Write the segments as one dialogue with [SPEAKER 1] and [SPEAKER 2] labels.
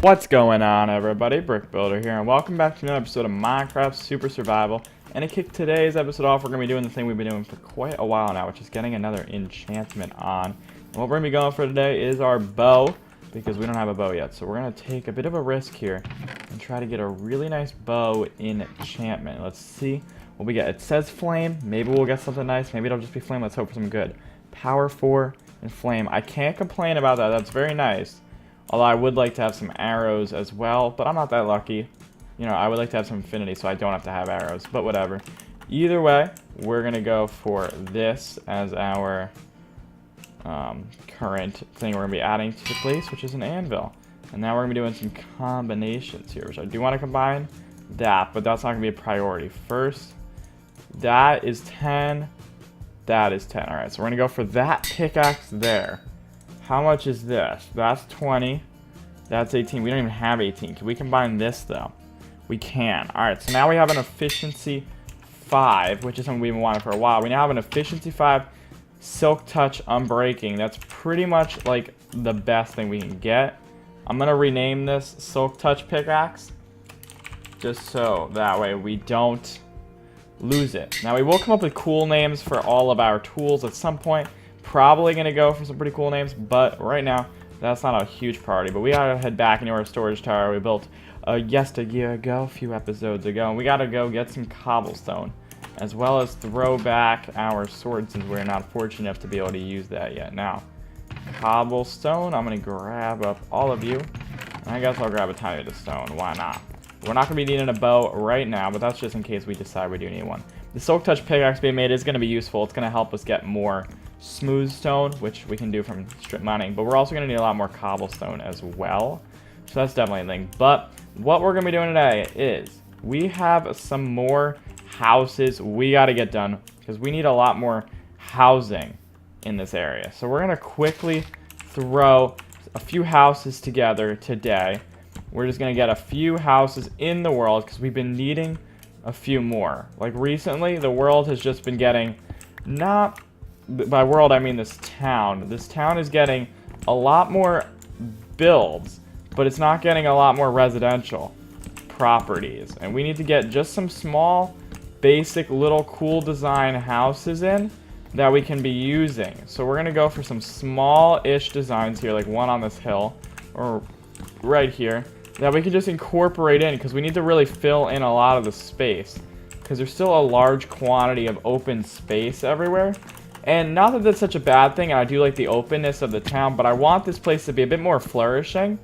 [SPEAKER 1] What's going on, everybody? BrickBuilder here, and welcome back to another episode of Minecraft Super Survival. And to kick today's episode off, we're going to be doing the thing we've been doing for quite a while now, which is getting another enchantment on. And what we're going to be going for today is our bow, because we don't have a bow yet. So we're going to take a bit of a risk here and try to get a really nice bow enchantment. Let's see what we get. It says flame. Maybe we'll get something nice. Maybe it'll just be flame. Let's hope for some good. Power 4 and flame. I can't complain about that. That's very nice. Although I would like to have some arrows as well, but I'm not that lucky. You know, I would like to have some infinity so I don't have to have arrows, but whatever. Either way, we're going to go for this as our current thing we're going to be adding to the place, which is an anvil. And now we're going to be doing some combinations here, which I do want to combine that, but that's not going to be a priority. First, that is 10. That is 10. All right, so we're going to go for that pickaxe there. How much is this? That's 20. That's 18. We don't even have 18. Can we combine this, though? We can. Alright, so now we have an efficiency 5, which is something we've been wanting for a while. We now have an efficiency 5 silk touch unbreaking. That's pretty much like the best thing we can get. I'm going to rename this silk touch pickaxe, just so that way we don't lose it. Now, we will come up with cool names for all of our tools at some point. Probably going to go for some pretty cool names, but right now, that's not a huge priority. But we got to head back into our storage tower we built a year ago, a few episodes ago. And we got to go get some cobblestone, as well as throw back our sword, since we're not fortunate enough to be able to use that yet. Now, cobblestone, I'm going to grab up all of you. And I guess I'll grab a tiny bit of stone. Why not? We're not going to be needing a bow right now, but that's just in case we decide we do need one. The silk touch pickaxe being made is going to be useful. It's going to help us get more smooth stone, which we can do from strip mining, but we're also going to need a lot more cobblestone as well, so that's definitely a thing. But what we're going to be doing today is we have some more houses we got to get done, because we need a lot more housing in this area. So we're going to quickly throw a few houses together today. We're just going to get a few houses in the world, because we've been needing a few more. Like recently, the world has just been getting, not by world I mean this town. This town is getting a lot more builds, but it's not getting a lot more residential properties. And we need to get just some small, basic, little cool design houses in that we can be using. So we're gonna go for some small-ish designs here, like one on this hill, or right here, that we can just incorporate in, because we need to really fill in a lot of the space, because there's still a large quantity of open space everywhere. And not that that's such a bad thing, and I do like the openness of the town, but I want this place to be a bit more flourishing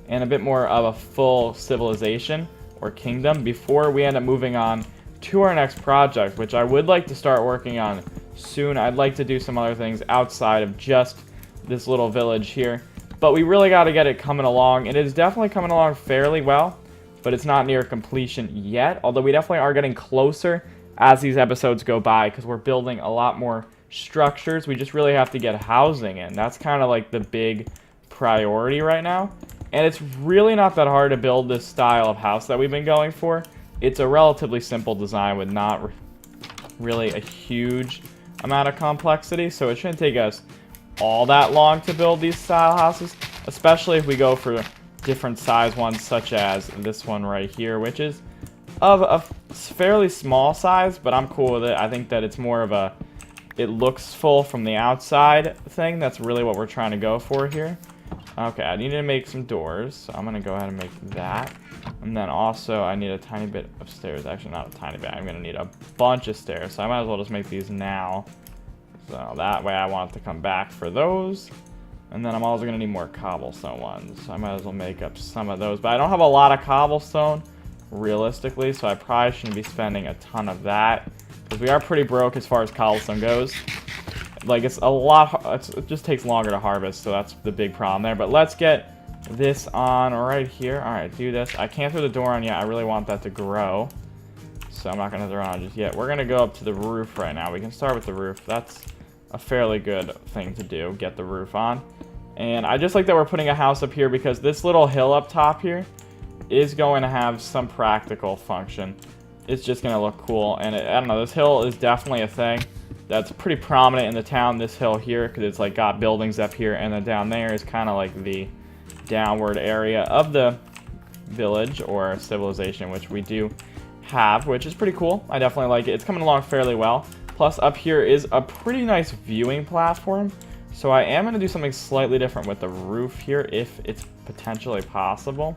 [SPEAKER 1] and a bit more of a full civilization or kingdom before we end up moving on to our next project, which I would like to start working on soon. I'd like to do some other things outside of just this little village here, but we really got to get it coming along. It is definitely coming along fairly well, but it's not near completion yet, although we definitely are getting closer as these episodes go by, because we're building a lot more structures. We just really have to get housing in. That's kind of like the big priority right now. And it's really not that hard to build this style of house that we've been going for. It's a relatively simple design with not really a huge amount of complexity, so it shouldn't take us all that long to build these style houses, especially if we go for different size ones, such as this one right here, which is of a fairly small size, but I'm cool with it. I think that it's more of a it looks full from the outside thing. That's really what we're trying to go for here. Okay, I need to make some doors, so I'm going to go ahead and make that. And then also, I need a tiny bit of stairs. Actually, not a tiny bit. I'm going to need a bunch of stairs, so I might as well just make these now. So that way I want to come back for those. And then I'm also going to need more cobblestone ones, so I might as well make up some of those. But I don't have a lot of cobblestone, realistically, so I probably shouldn't be spending a ton of that, because we are pretty broke as far as cobblestone goes. Like, it's a lot, it just takes longer to harvest, so that's the big problem there. But let's get this on right here. Alright, do this. I can't throw the door on yet. I really want that to grow, so I'm not going to throw it on just yet. We're going to go up to the roof right now. We can start with the roof. That's a fairly good thing to do, get the roof on. And I just like that we're putting a house up here, because this little hill up top here is going to have some practical function. It's just going to look cool, and I don't know, this hill is definitely a thing that's pretty prominent in the town, this hill here, because it's like got buildings up here, and then down there is kind of like the downward area of the village or civilization, which we do have, which is pretty cool. I definitely like it. It's coming along fairly well. Plus, up here is a pretty nice viewing platform. So I am going to do something slightly different with the roof here, if it's potentially possible,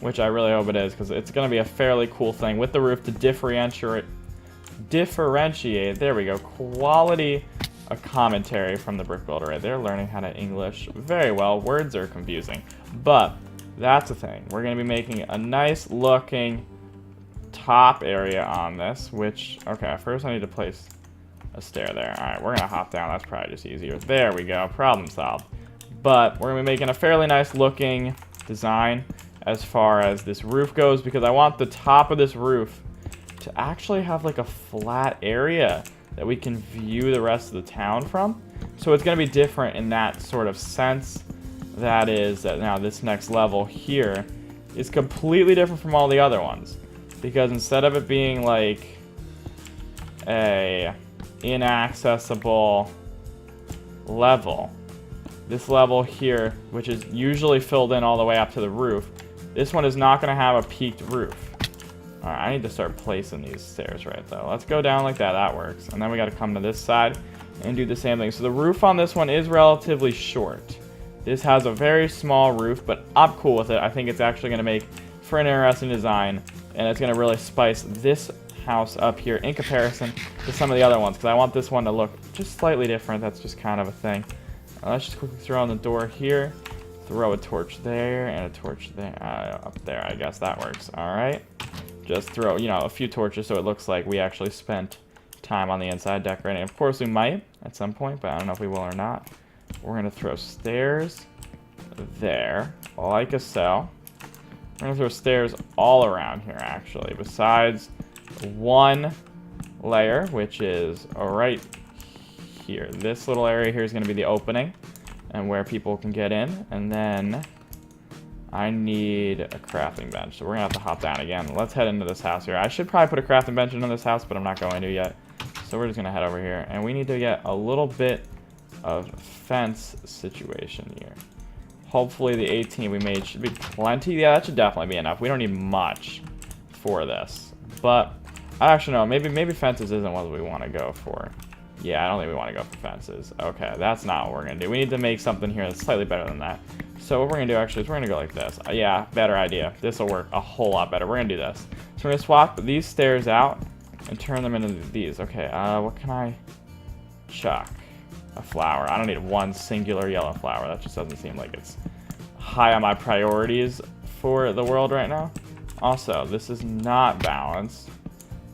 [SPEAKER 1] which I really hope it is, because it's going to be a fairly cool thing with the roof to differentiate, there we go, quality of commentary from the BrickBuilder right there. Learning how to English very well. Words are confusing, but that's the thing. We're going to be making a nice looking top area on this, which, okay, first I need to place a stair there. Alright, we're going to hop down. That's probably just easier. There we go. Problem solved. But we're going to be making a fairly nice looking design as far as this roof goes, because I want the top of this roof to actually have like a flat area that we can view the rest of the town from. So it's going to be different in that sort of sense. That is that now this next level here is completely different from all the other ones, because instead of it being like a inaccessible level, this level here, which is usually filled in all the way up to the roof, this one is not going to have a peaked roof. Alright, I need to start placing these stairs right though. Let's go down like that. That works. And then we got to come to this side and do the same thing. So the roof on this one is relatively short. This has a very small roof, but I'm cool with it. I think it's actually going to make for an interesting design, and it's going to really spice this house up here in comparison to some of the other ones, because I want this one to look just slightly different. That's just kind of a thing. Let's just quickly throw on the door here, throw a torch there and a torch there, up there. I guess that works. All right, just throw, you know, a few torches so it looks like we actually spent time on the inside decorating. Of course we might at some point, but I don't know if we will or not. We're gonna throw stairs there like so. We're gonna throw stairs all around here actually, besides one layer, which is right here. This little area here is going to be the opening and where people can get in, and then I need a crafting bench, so we're gonna have to hop down again. Let's head into this house here. I should probably put a crafting bench into this house, but I'm not going to yet, so we're just gonna head over here, and we need to get a little bit of fence situation here. Hopefully the 18 we made should be plenty. Yeah, that should definitely be enough. We don't need much for this, but I actually know, maybe fences isn't what we want to go for. Yeah, I don't think we want to go for fences. Okay, that's not what we're going to do. We need to make something here that's slightly better than that. So what we're going to do actually is we're going to go like this. Yeah, better idea. This will work a whole lot better. We're going to do this. So we're going to swap these stairs out and turn them into these. Okay, what can I chuck? A flower. I don't need one singular yellow flower. That just doesn't seem like it's high on my priorities for the world right now. Also, this is not balanced.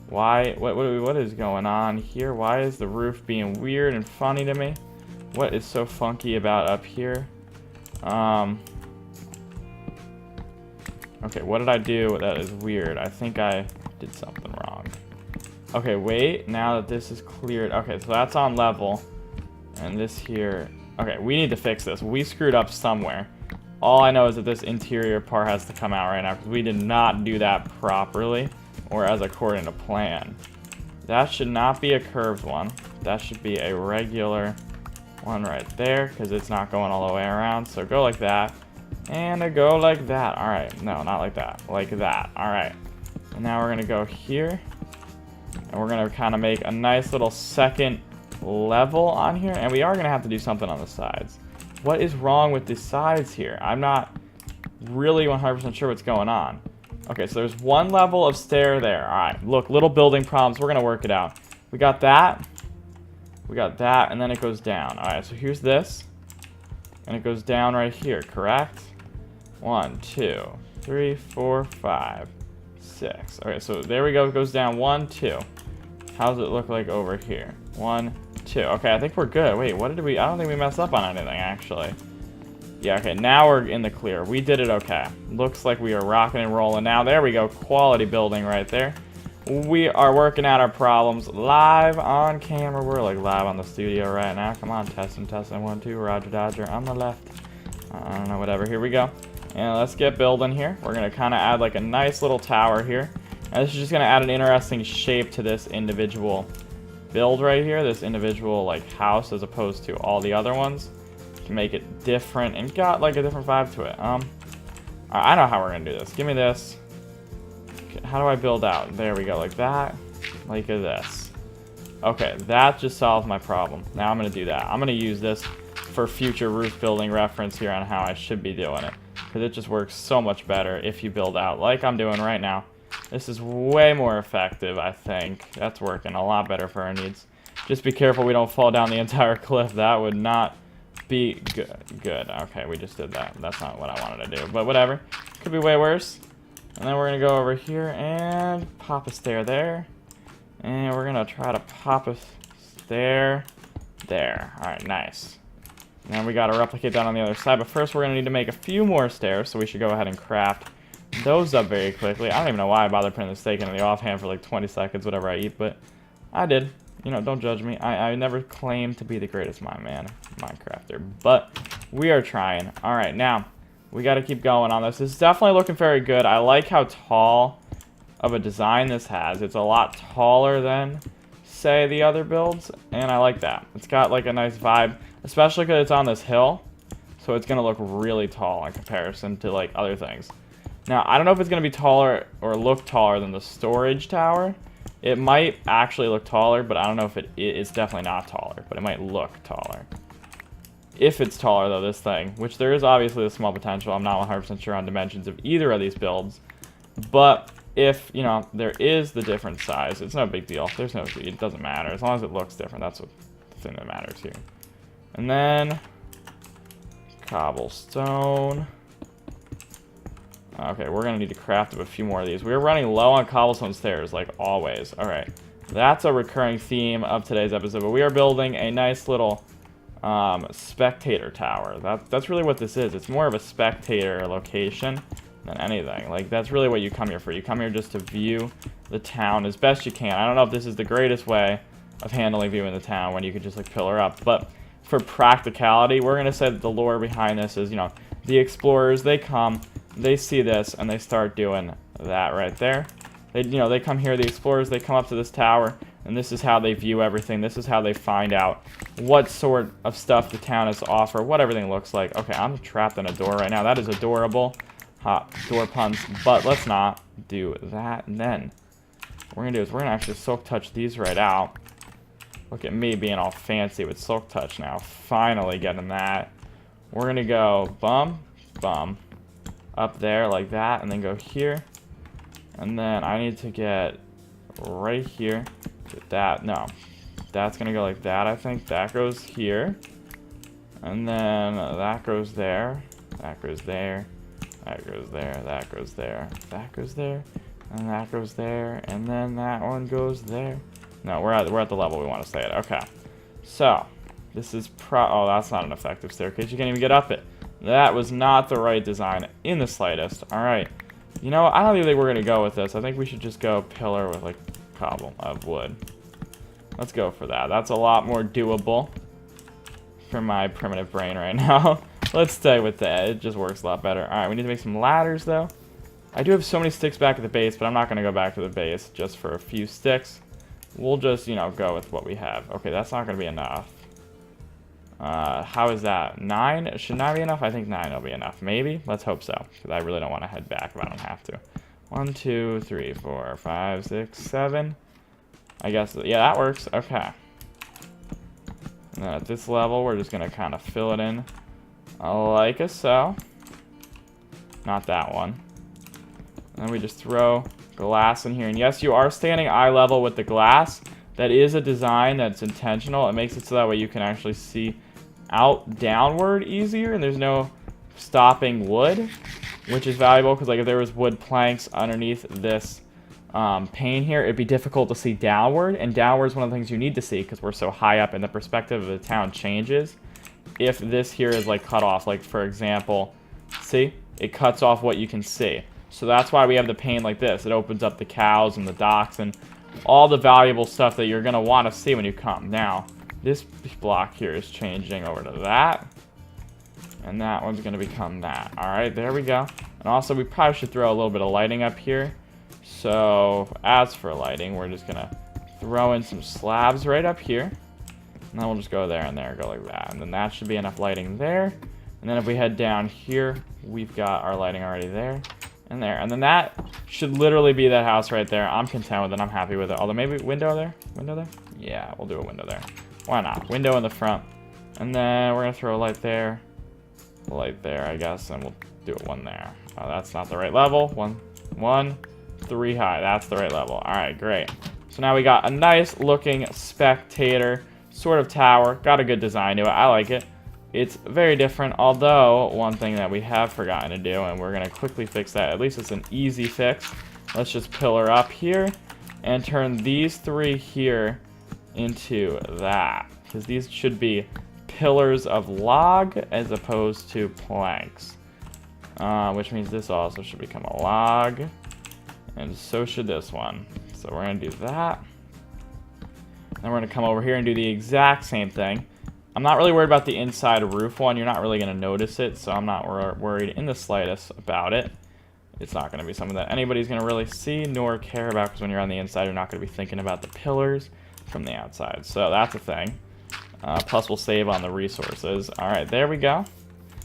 [SPEAKER 1] Why? What is going on here? Why is the roof being weird and funny to me? What is so funky about up here? Okay, what did I do that is weird? I think I did something wrong. Okay, wait. Now that this is cleared. Okay, so that's on level. And this here, okay, we need to fix this. We screwed up somewhere. All I know is that this interior part has to come out right now, because we did not do that properly or as according to plan. That should not be a curved one. That should be a regular one right there, because it's not going all the way around. So go like that, and a go like that. All right, no, not like that, like that. All right, and now we're gonna go here, and we're gonna kind of make a nice little second level on here, and we are gonna have to do something on the sides. What is wrong with the sides here? I'm not really 100% sure what's going on. Okay, so there's one level of stair there. All right, look, little building problems. We're gonna work it out. We got that, and then it goes down. All right, so here's this, and it goes down right here, correct? 1, 2, 3, 4, 5, 6. Okay, so there we go. It goes down 1, 2. How does it look like over here? 1, 2. Okay, I think we're good. Wait, what did we... I don't think we messed up on anything, actually. Yeah, okay, now we're in the clear. We did it okay. Looks like we are rocking and rolling now. There we go. Quality building right there. We are working out our problems live on camera. We're like live on the studio right now. Come on, testing, 1, 2. Roger, Dodger on the left. I don't know, whatever. Here we go. And let's get building here. We're going to kind of add like a nice little tower here. And this is just going to add an interesting shape to this individual build right here, this individual like house, as opposed to all the other ones, to make it different and got like a different vibe to it. I know how we're gonna do this. Give me this. Okay, how do I build out? There we go, like that. Like this. Okay, that just solved my problem. Now I'm gonna do that. I'm gonna use this for future roof building reference here on how I should be doing it. Because it just works so much better if you build out like I'm doing right now. This is way more effective, I think. That's working a lot better for our needs. Just be careful we don't fall down the entire cliff. That would not be good. Okay, we just did that. That's not what I wanted to do, but whatever. Could be way worse. And then we're gonna go over here and pop a stair there. And we're gonna try to pop a stair there. Alright, nice. And we gotta replicate that on the other side, but first we're gonna need to make a few more stairs, so we should go ahead and craft those up very quickly. I don't even know why I bothered putting the steak in the offhand for like 20 seconds, whatever I eat, but I did. You know, don't judge me. I never claimed to be the greatest Minecrafter, but we are trying. Alright, now, we gotta keep going on this. This is definitely looking very good. I like how tall of a design this has. It's a lot taller than, say, the other builds, and I like that. It's got like a nice vibe, especially because it's on this hill, so it's gonna look really tall in comparison to like other things. Now, I don't know if it's gonna be taller or look taller than the storage tower. It might actually look taller, but I don't know if it's definitely not taller, but it might look taller. If it's taller, though, this thing, which there is obviously a small potential. I'm not 100% sure on dimensions of either of these builds, but if, you know, there is the different size, it's no big deal. There's no, it doesn't matter. As long as it looks different, that's what the thing that matters here. And then, cobblestone. Okay, we're gonna need to craft up a few more of these. We're running low on cobblestone stairs, like always. Alright, that's a recurring theme of today's episode, but we are building a nice little spectator tower. That's really what this is. It's more of a spectator location than anything. Like, that's really what you come here for. You come here just to view the town as best you can. I don't know if this is the greatest way of handling viewing the town when you could just, like, pillar up, but for practicality, we're gonna say that the lore behind this is, you know, the explorers, they come, they see this, and they start doing that right there. They, you know, they come here, the explorers, they come up to this tower, and this is how they view everything. This is how they find out what sort of stuff the town has to offer, what everything looks like. Okay, I'm trapped in a door right now. That is adorable. Hot door puns, but let's not do that. And then what we're gonna do is we're gonna actually silk touch these right out. Look at me being all fancy with silk touch now. Finally getting that. We're gonna go bum, bum, up there like that, and then go here. And then I need to get right here. Get that. No, that's gonna go like that. I think that goes here, and then that goes there. That goes there. That goes there. That goes there. That goes there. And that goes there. And then that one goes there. No, we're at the level we want to stay at. Okay. So this is oh, that's not an effective staircase. You can't even get up it. That was not the right design in the slightest. All right. You know, I don't even think we're gonna go with this. I think we should just go pillar with like cobble of wood. Let's go for that. That's a lot more doable for my primitive brain right now. Let's stay with that. It just works a lot better. All right, we need to make some ladders though. I do have so many sticks back at the base, but I'm not gonna go back to the base just for a few sticks. We'll just, you know, go with what we have. Okay, that's not gonna be enough. How is that? 9? Should 9 be enough? I think 9 will be enough. Maybe? Let's hope so, because I really don't want to head back if I don't have to. 1, 2, 3, 4, 5, 6, 7. I guess, yeah, that works. Okay. And then at this level, we're just gonna kind of fill it in like so. Not that one. And then we just throw glass in here. And yes, you are standing eye level with the glass. That is a design that's intentional. It makes it so that way you can actually see out downward easier, and there's no stopping wood, which is valuable because, like, if there was wood planks underneath this pane here, it'd be difficult to see downward, and downward is one of the things you need to see because we're so high up and the perspective of the town changes if this here is like cut off. Like, for example, see, it cuts off what you can see. So that's why we have the pane like this. It opens up the cows and the docks and all the valuable stuff that you're going to want to see when you come. Now, this block here is changing over to that. And that one's going to become that. Alright, there we go. And also, we probably should throw a little bit of lighting up here. So, as for lighting, we're just going to throw in some slabs right up here. And then we'll just go there and there, go like that. And then that should be enough lighting there. And And then if we head down here, we've got our lighting already there and there. And then that should literally be that house right there. I'm content with it. I'm happy with it. Although maybe window there? Window there? Yeah, we'll do a window there. Why not? Window in the front. And then we're going to throw a light there. A light there, I guess. And we'll do one there. Oh, that's not the right level. One, 3 high. That's the right level. All right, great. So now we got a nice looking spectator sort of tower. Got a good design to it. I like it. It's very different, although one thing that we have forgotten to do, and we're going to quickly fix that. At least it's an easy fix. Let's just pillar up here and turn these 3 here into that. Because these should be pillars of log as opposed to planks. Which means this also should become a log. And so should this one. So we're going to do that. Then we're going to come over here and do the exact same thing. I'm not really worried about the inside roof one. You're not really going to notice it, so I'm not worried in the slightest about it. It's not going to be something that anybody's going to really see nor care about, because when you're on the inside, you're not going to be thinking about the pillars from the outside. So that's a thing. Plus, we'll save on the resources. All right, there we go.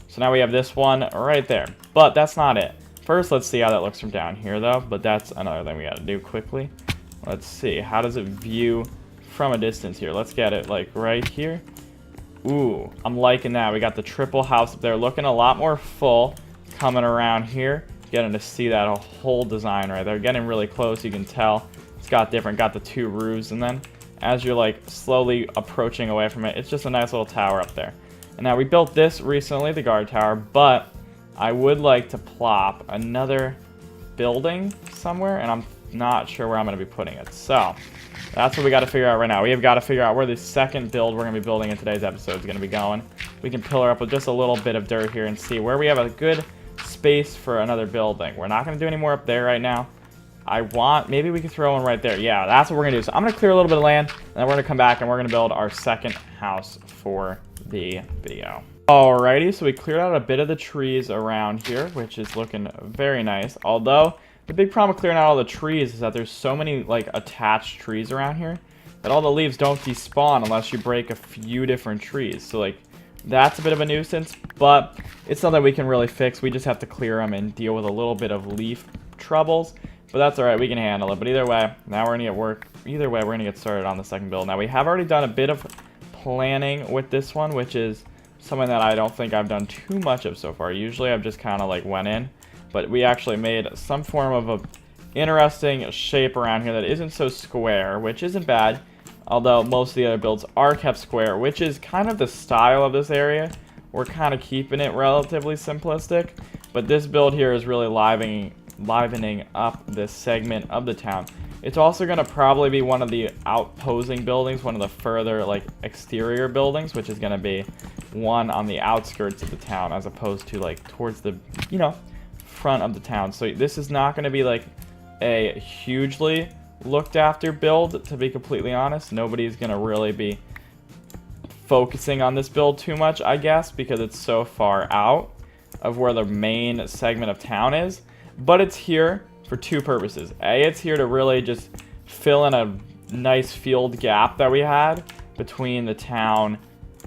[SPEAKER 1] So now we have this one right there. But that's not it. First, let's see how that looks from down here, though. But that's another thing we got to do quickly. Let's see. How does it view from a distance here? Let's get it, like, right here. Ooh, I'm liking that. We got the triple house up there, looking a lot more full. Coming around here, getting to see that whole design right there. Getting really close, you can tell. It's got the 2 roofs, and then as you're like slowly approaching away from it, it's just a nice little tower up there. And now we built this recently, the guard tower, but I would like to plop another building somewhere, and I'm not sure where I'm going to be putting it. So that's what we got to figure out right now. We have got to figure out where the second build we're going to be building in today's episode is going to be going. We can pillar up with just a little bit of dirt here and see where we have a good space for another building. We're not going to do any more up there right now. Maybe we could throw one right there. Yeah, that's what we're going to do. So I'm going to clear a little bit of land, and then we're going to come back and we're going to build our second house for the video. Alrighty, so we cleared out a bit of the trees around here, which is looking very nice. Although, the big problem with clearing out all the trees is that there's so many, like, attached trees around here that all the leaves don't despawn unless you break a few different trees. So, like, that's a bit of a nuisance, but it's something we can really fix. We just have to clear them and deal with a little bit of leaf troubles. But that's alright, we can handle it. But either way, now we're going to get work. Either way, we're going to get started on the second build. Now, we have already done a bit of planning with this one, which is something that I don't think I've done too much of so far. Usually, I've just kind of, like, went in. But we actually made some form of a interesting shape around here that isn't so square, which isn't bad. Although most of the other builds are kept square, which is kind of the style of this area. We're kind of keeping it relatively simplistic. But this build here is really livening up this segment of the town. It's also going to probably be one of the outposing buildings, one of the further, like, exterior buildings, which is going to be one on the outskirts of the town as opposed to, like, towards the, you know, front of the town. So this is not going to be, like, a hugely looked after build, to be completely honest. Nobody's going to really be focusing on this build too much, I guess, because it's so far out of where the main segment of town is. But it's here for 2 purposes. A, it's here to really just fill in a nice field gap that we had between the town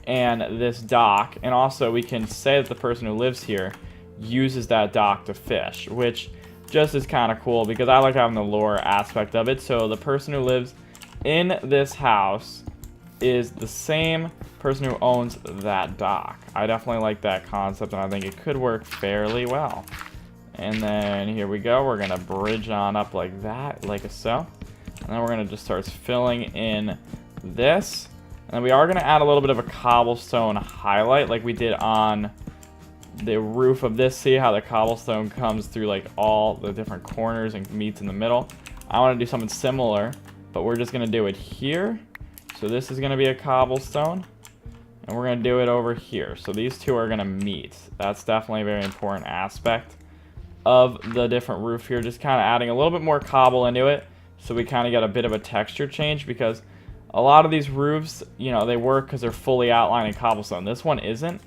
[SPEAKER 1] and this dock. And also we can say that the person who lives here uses that dock to fish, which just is kind of cool because I like having the lore aspect of it. So the person who lives in this house is the same person who owns that dock. I definitely like that concept, and I think it could work fairly well. And then here we go. We're going to bridge on up like that, like so. And then we're going to just start filling in this. And then we are going to add a little bit of a cobblestone highlight like we did on the roof of this. See how the cobblestone comes through like all the different corners and meets in the middle. I want to do something similar, but we're just going to do it here. So this is going to be a cobblestone. And we're going to do it over here. So these two are going to meet. That's definitely a very important aspect of the different roof here. Just kind of adding a little bit more cobble into it. So we kind of get a bit of a texture change, because a lot of these roofs, you know, they work because they're fully outlined in cobblestone. This one isn't.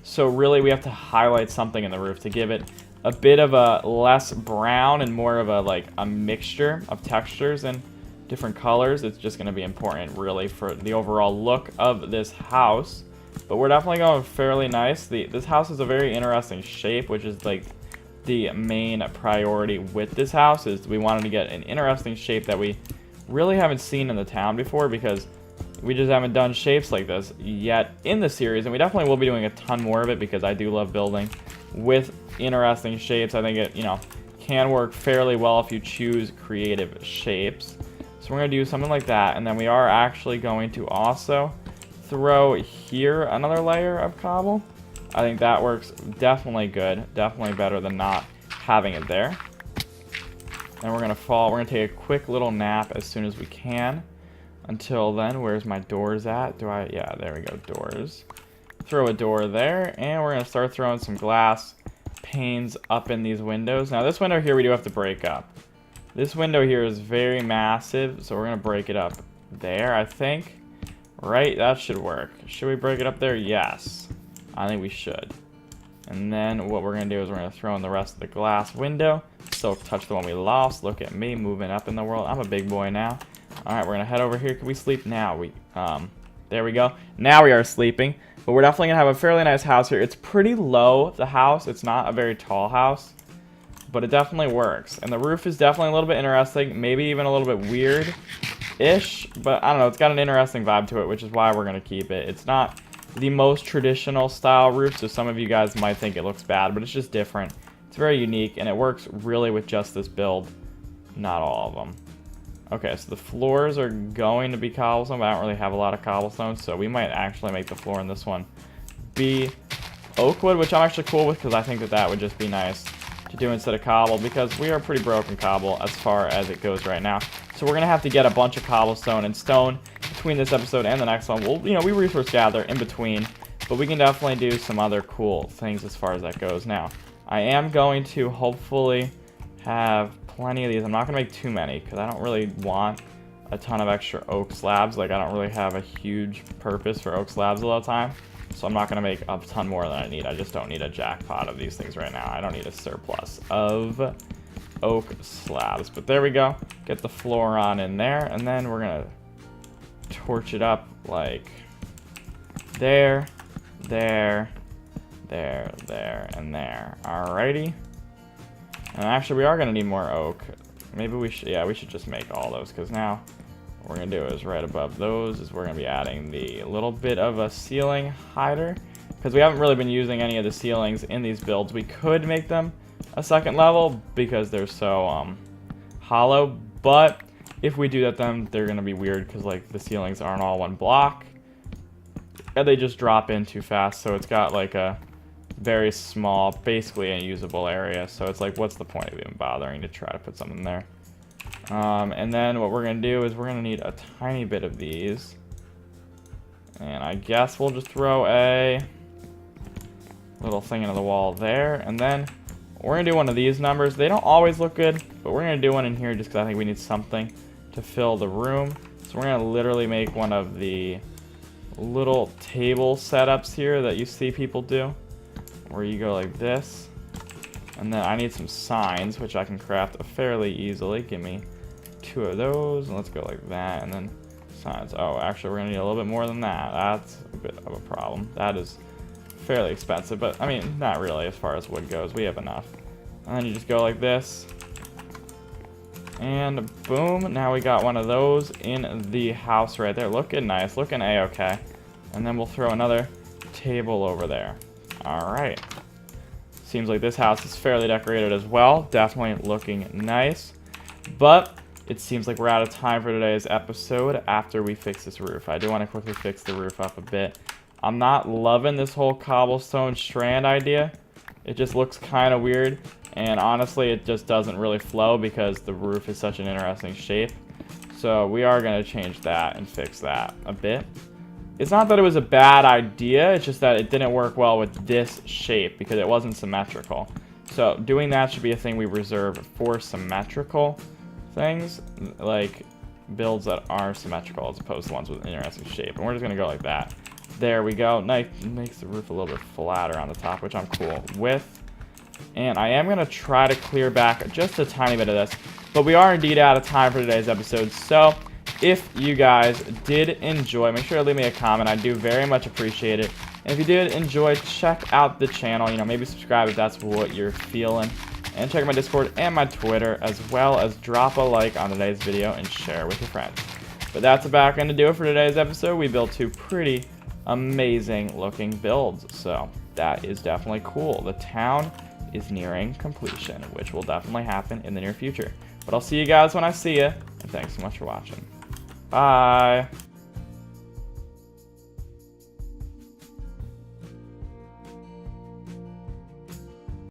[SPEAKER 1] So really we have to highlight something in the roof to give it a bit of a less brown and more of a like a mixture of textures and different colors. It's just going to be important really for the overall look of this house. but we're definitely going fairly nice. This house is a very interesting shape, which is like the main priority with this house, is we wanted to get an interesting shape that we really haven't seen in the town before, because we just haven't done shapes like this yet in the series, and we definitely will be doing a ton more of it because I do love building with interesting shapes. I think it, you know, can work fairly well if you choose creative shapes. So we're going to do something like that, and then we are actually going to also throw here another layer of cobble. I think that works definitely good, definitely better than not having it there. And we're going to take a quick little nap as soon as we can. Until then, where's my doors at? Yeah, there we go, doors. Throw a door there, and we're going to start throwing some glass panes up in these windows. Now, this window here we do have to break up. This window here is very massive, so we're going to break it up there, I think. Right? That should work. Should we break it up there? Yes. I think we should. And then what we're going to do is we're going to throw in the rest of the glass window. Still touch the one we lost. Look at me moving up in the world. I'm a big boy now. Alright, we're going to head over here. Can we sleep now? There we go. Now we are sleeping. But we're definitely going to have a fairly nice house here. It's pretty low, the house. It's not a very tall house. But it definitely works. And the roof is definitely a little bit interesting. Maybe even a little bit weird-ish. But I don't know. It's got an interesting vibe to it, which is why we're going to keep it. It's not the most traditional style roof, so some of you guys might think it looks bad. But it's just different. It's very unique, and it works really with just this build. Not all of them. Okay, so the floors are going to be cobblestone, but I don't really have a lot of cobblestone, so we might actually make the floor in this one be oak wood, which I'm actually cool with, because I think that that would just be nice to do instead of cobble, because we are pretty broken cobble as far as it goes right now. So we're going to have to get a bunch of cobblestone and stone between this episode and the next one. We'll, you know, we resource gather in between, but we can definitely do some other cool things as far as that goes. Now, I am going to hopefully have plenty of these. I'm not going to make too many because I don't really want a ton of extra oak slabs. Like, I don't really have a huge purpose for oak slabs a lot of time. So I'm not going to make a ton more than I need. I just don't need a jackpot of these things right now. I don't need a surplus of oak slabs. But there we go. Get the floor on in there. And then we're going to torch it up like there, there, there, there, and there. Alrighty. And actually, we are going to need more oak. Maybe we should, yeah, we should just make all those, because now what we're going to do is right above those is we're going to be adding the little bit of a ceiling hider, because we haven't really been using any of the ceilings in these builds. We could make them a second level because they're so hollow, but if we do that, then they're going to be weird, because like the ceilings aren't all one block, and they just drop in too fast, so it's got like a very small, basically unusable area. So it's like, what's the point of even bothering to try to put something there? And then what we're going to do is we're going to need a tiny bit of these. And I guess we'll just throw a little thing into the wall there. And then we're going to do one of these numbers. They don't always look good, but we're going to do one in here just because I think we need something to fill the room. So we're going to literally make one of the little table setups here that you see people do, where you go like this. And then I need some signs, which I can craft fairly easily. Give me 2 of those, and let's go like that, and then signs. Oh, actually, we're gonna need a little bit more than that. That's a bit of a problem. That is fairly expensive, but I mean, not really as far as wood goes. We have enough. And then you just go like this. And boom, now we got one of those in the house right there. Looking nice, looking a-okay. And then we'll throw another table over there. Alright. Seems like this house is fairly decorated as well. Definitely looking nice. But it seems like we're out of time for today's episode after we fix this roof. I do want to quickly fix the roof up a bit. I'm not loving this whole cobblestone strand idea. It just looks kind of weird. And honestly, it just doesn't really flow because the roof is such an interesting shape. So we are going to change that and fix that a bit. It's not that it was a bad idea, it's just that it didn't work well with this shape because it wasn't symmetrical. So doing that should be a thing we reserve for symmetrical things, like builds that are symmetrical as opposed to ones with an interesting shape. And we're just going to go like that. There we go. Nice. Makes the roof a little bit flatter on the top, which I'm cool with. And I am going to try to clear back just a tiny bit of this. But we are indeed out of time for today's episode. So if you guys did enjoy, make sure to leave me a comment. I do very much appreciate it. And if you did enjoy, check out the channel. You know, maybe subscribe if that's what you're feeling. And check out my Discord and my Twitter, as well as drop a like on today's video and share with your friends. But that's about going to do it for today's episode. We built 2 pretty amazing looking builds, so that is definitely cool. The town is nearing completion, which will definitely happen in the near future. But I'll see you guys when I see you, and thanks so much for watching. Bye!